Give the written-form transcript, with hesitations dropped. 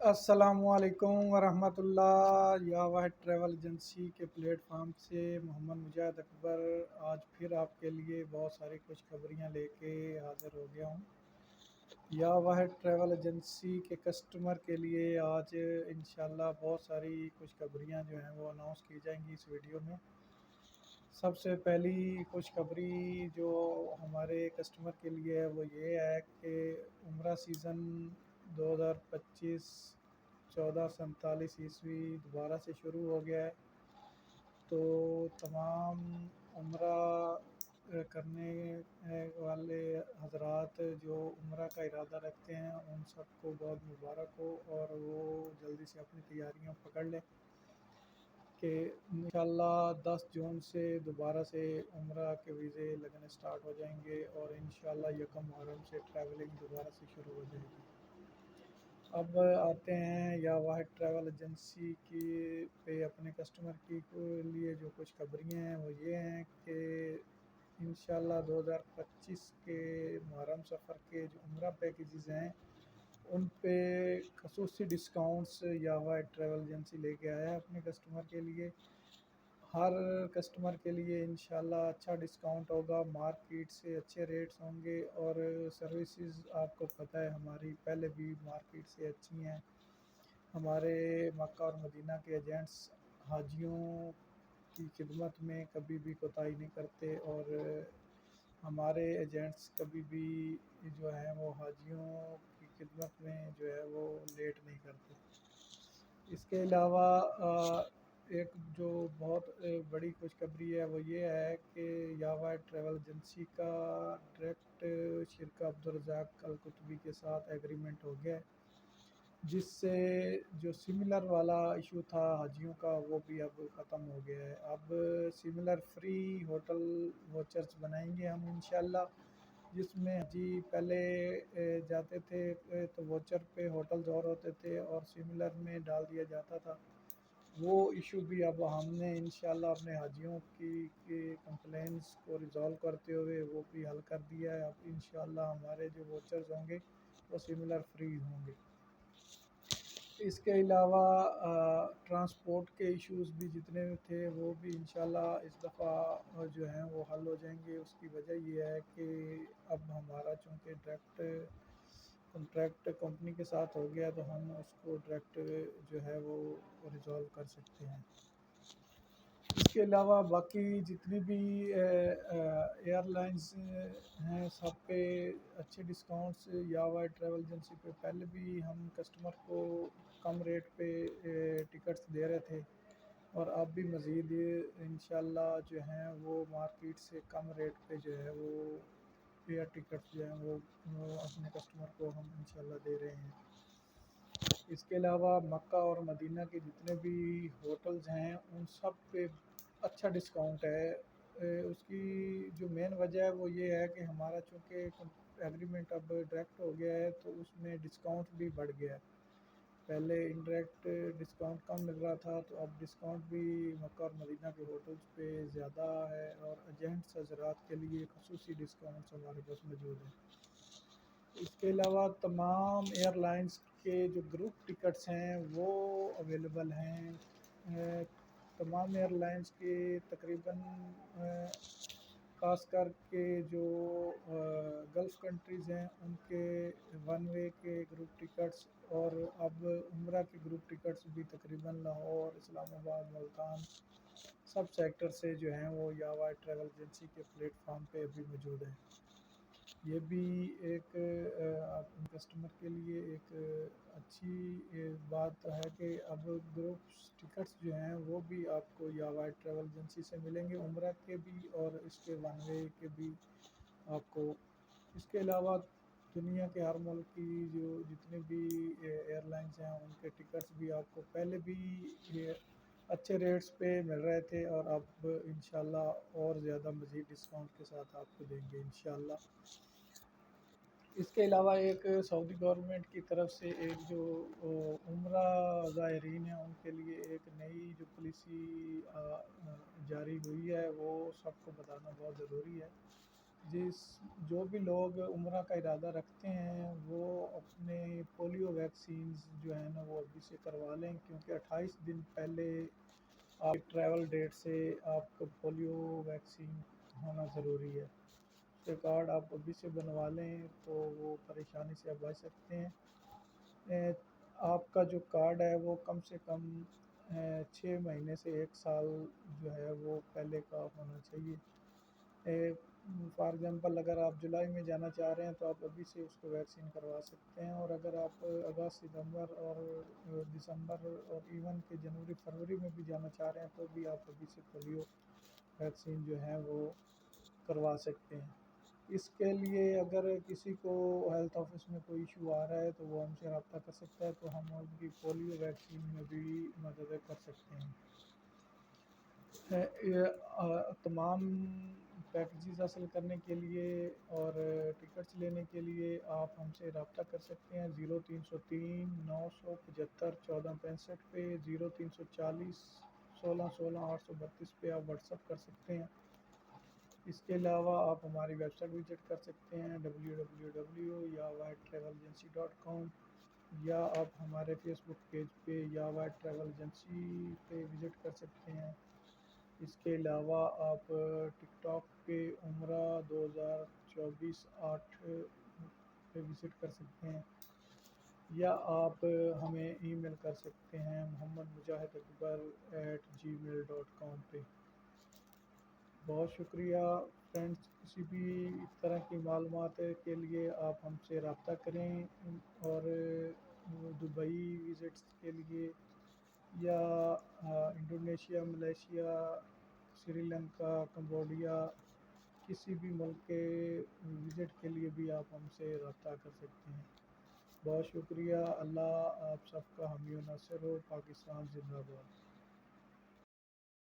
السلام علیکم ورحمۃ اللہ، یا واحد ٹریول ایجنسی کے پلیٹ فارم سے محمد مجاہد اکبر آج پھر آپ کے لیے بہت ساری خوشخبریاں لے کے حاضر ہو گیا ہوں۔ یا واحد ٹریول ایجنسی کے کسٹمر کے لیے آج انشاءاللہ بہت ساری خوشخبریاں جو ہیں وہ اناؤنس کی جائیں گی اس ویڈیو میں۔ سب سے پہلی خوشخبری جو ہمارے کسٹمر کے لیے ہے وہ یہ ہے کہ عمرہ سیزن 2025 1447 دوبارہ سے شروع ہو گیا ہے، تو تمام عمرہ کرنے والے حضرات جو عمرہ کا ارادہ رکھتے ہیں ان سب کو بہت مبارک ہو، اور وہ جلدی سے اپنی تیاریاں پکڑ لیں کہ انشاءاللہ 10 جون سے دوبارہ سے عمرہ کے ویزے لگنے سٹارٹ ہو جائیں گے، اور انشاءاللہ یکم محرم سے ٹریولنگ دوبارہ سے شروع ہو جائے گی۔ اب آتے ہیں یا واحد ٹریول ایجنسی کی پہ اپنے کسٹمر کی لیے جو کچھ خبریاں ہیں وہ یہ ہیں کہ انشاءاللہ 2025 کے محرم سفر کے جو عمرہ پیکیجز ہیں ان پہ خصوصی ڈسکاؤنٹس یا واحد ٹریول ایجنسی لے کے آیا ہے اپنے کسٹمر کے لیے۔ ہر کسٹمر کے لیے انشاءاللہ اچھا ڈسکاؤنٹ ہوگا، مارکیٹ سے اچھے ریٹس ہوں گے، اور سروسز آپ کو پتہ ہے ہماری پہلے بھی مارکیٹ سے اچھی ہیں۔ ہمارے مکہ اور مدینہ کے ایجنٹس حاجیوں کی خدمت میں کبھی بھی کوتاہی نہیں کرتے، اور ہمارے ایجنٹس کبھی بھی جو ہیں وہ حاجیوں کی خدمت میں جو ہے وہ لیٹ نہیں کرتے۔ اس کے علاوہ ایک جو بہت بڑی خوشخبری ہے وہ یہ ہے کہ یا واحد ٹریول ایجنسی کا ڈائریکٹ شرکت عبدالرزاق القطبی کے ساتھ ایگریمنٹ ہو گیا ہے، جس سے جو سملر والا ایشو تھا حاجیوں کا وہ بھی اب ختم ہو گیا ہے۔ اب سملر فری ہوٹل واچرز بنائیں گے ہم انشاءاللہ، جس میں حاجی پہلے جاتے تھے تو واچر پہ ہوٹلز اور ہوتے تھے اور سملر میں ڈال دیا جاتا تھا۔ وہ ایشو بھی اب ہم نے انشاءاللہ اپنے حاجیوں کی کمپلینس کو ریزالو کرتے ہوئے وہ بھی حل کر دیا ہے۔ اب انشاءاللہ ہمارے جو واچرز ہوں گے وہ سملر فری ہوں گے۔ اس کے علاوہ ٹرانسپورٹ کے ایشوز بھی جتنے تھے وہ بھی انشاءاللہ اس دفعہ جو ہیں وہ حل ہو جائیں گے۔ اس کی وجہ یہ ہے کہ اب ہمارا چونکہ ڈائریکٹ کنٹریکٹ کمپنی کے ساتھ ہو گیا تو ہم اس کو ڈائریکٹ جو ہے وہ ریزالو کر سکتے ہیں۔ اس کے علاوہ باقی جتنی بھی ایئر لائنز ہیں سب پہ اچھے ڈسکاؤنٹس یا واحد ٹریول ایجنسی پہ پہلے بھی ہم کسٹمر کو کم ریٹ پہ ٹکٹس دے رہے تھے، اور اب بھی مزید انشاءاللہ جو ہیں وہ مارکیٹ سے کم ریٹ پہ جو ہے وہ ایئر ٹکٹس جو ہیں وہ اپنے کسٹمر کو ہم انشاءاللہ دے رہے ہیں۔ اس کے علاوہ مکہ اور مدینہ کے جتنے بھی ہوٹلز ہیں ان سب پہ اچھا ڈسکاؤنٹ ہے۔ اس کی جو مین وجہ ہے وہ یہ ہے کہ ہمارا چونکہ ایگریمنٹ اب ڈائریکٹ ہو گیا ہے تو اس میں ڈسکاؤنٹ بھی بڑھ گیا ہے۔ پہلے انڈائریکٹ ڈسکاؤنٹ کم مل رہا تھا تو اب ڈسکاؤنٹ بھی مکہ اور مدینہ کے ہوٹلز پہ زیادہ ہے، اور ایجنٹس حضرات کے لیے خصوصی ڈسکاؤنٹس ہمارے پاس موجود ہیں۔ اس کے علاوہ تمام ایئر لائنز کے جو گروپ ٹکٹس ہیں وہ اویلیبل ہیں۔ تمام ایئر لائنز کے تقریباً خاص کر کے جو گلف کنٹریز ہیں ان کے ون وے کے گروپ ٹکٹس، اور اب عمرہ کے گروپ ٹکٹس بھی تقریباً لاہور، اسلام آباد، ملتان سب سیکٹر سے جو ہیں وہ یا واحد ٹریول ایجنسی کے پلیٹ فارم پہ ابھی موجود ہیں۔ یہ بھی ایک کسٹمر کے لیے ایک اچھی بات ہے کہ اب گروپ ٹکٹس جو ہیں وہ بھی آپ کو یا واحد ٹریول ایجنسی سے ملیں گے، عمرہ کے بھی اور اس کے ون وے کے بھی آپ کو۔ اس کے علاوہ دنیا کے ہر ملک کی جو جتنے بھی ایئر لائنز ہیں ان کے ٹکٹس بھی آپ کو پہلے بھی اچھے ریٹس پہ مل رہے تھے، اور اب انشاءاللہ اور زیادہ مزید ڈسکاؤنٹ کے ساتھ آپ کو دیں گے انشاءاللہ۔ اس کے علاوہ ایک سعودی گورنمنٹ کی طرف سے ایک جو عمرہ زائرین ہیں ان کے لیے ایک نئی جو پالیسی جاری ہوئی ہے وہ سب کو بتانا بہت ضروری ہے جس جو بھی لوگ عمرہ کا ارادہ رکھتے ہیں وہ اپنے پولیو ویکسینز جو ہیں نا وہ ابھی سے کروا لیں، کیونکہ 28 دن پہلے آپ ٹریول ڈیٹ سے آپ کو پولیو ویکسین ہونا ضروری ہے۔ یہ کارڈ آپ ابھی سے بنوا لیں تو وہ پریشانی سے آپ بچ سکتے ہیں۔ اے، آپ کا جو کارڈ ہے وہ کم سے کم 6 مہینے سے 1 سال جو ہے وہ پہلے کا ہونا چاہیے۔ فار ایگزامپل اگر آپ جولائی میں جانا چاہ رہے ہیں تو آپ ابھی سے اس کو ویکسین کروا سکتے ہیں، اور اگر آپ اگست ستمبر اور دسمبر اور ایون کہ جنوری فروری میں بھی جانا چاہ رہے ہیں تو بھی آپ ابھی سے پولیو ویکسین جو ہے وہ کروا سکتے ہیں۔ اس کے لیے اگر کسی کو ہیلتھ آفس میں کوئی ایشو آ رہا ہے تو وہ ہم سے رابطہ کر سکتا ہے، تو ہم ان کی پولیو ویکسین میں بھی مدد کر سکتے ہیں۔ تمام پیکیجز حاصل کرنے کے لیے اور ٹکٹس لینے کے لیے آپ ہم سے رابطہ کر سکتے ہیں 0303 975 1465 پہ، 0340 16 16 832 پہ آپ واٹس اپ کر سکتے ہیں۔ اس کے علاوہ آپ ہماری ویب سائٹ وزٹ کر سکتے ہیں www.yavatravelAgency.com، یا آپ ہمارے فیس بک پیج پہ یاوا ٹریول ایجنسی پہ وزٹ کر سکتے ہیں۔ اس کے علاوہ آپ ٹک ٹاک پہ عمرہ 2024/8 پہ وزٹ کر سکتے ہیں، یا آپ ہمیں ای میل کر سکتے ہیں muhammadmujahidakbar@gmail.com پہ۔ بہت شکریہ فرینڈز، کسی بھی طرح کی معلومات کے لیے آپ ہم سے رابطہ کریں، اور دبئی وزٹس کے لیے یا Indonesia, Malaysia, Sri Lanka, Cambodia, کسی بھی ملک کے وزٹ کے لیے بھی آپ ہم سے رابطہ کر سکتے ہیں۔ بہت شکریہ، اللہ آپ سب کا حامی و ناصر ہو۔ پاکستان زندہ باد۔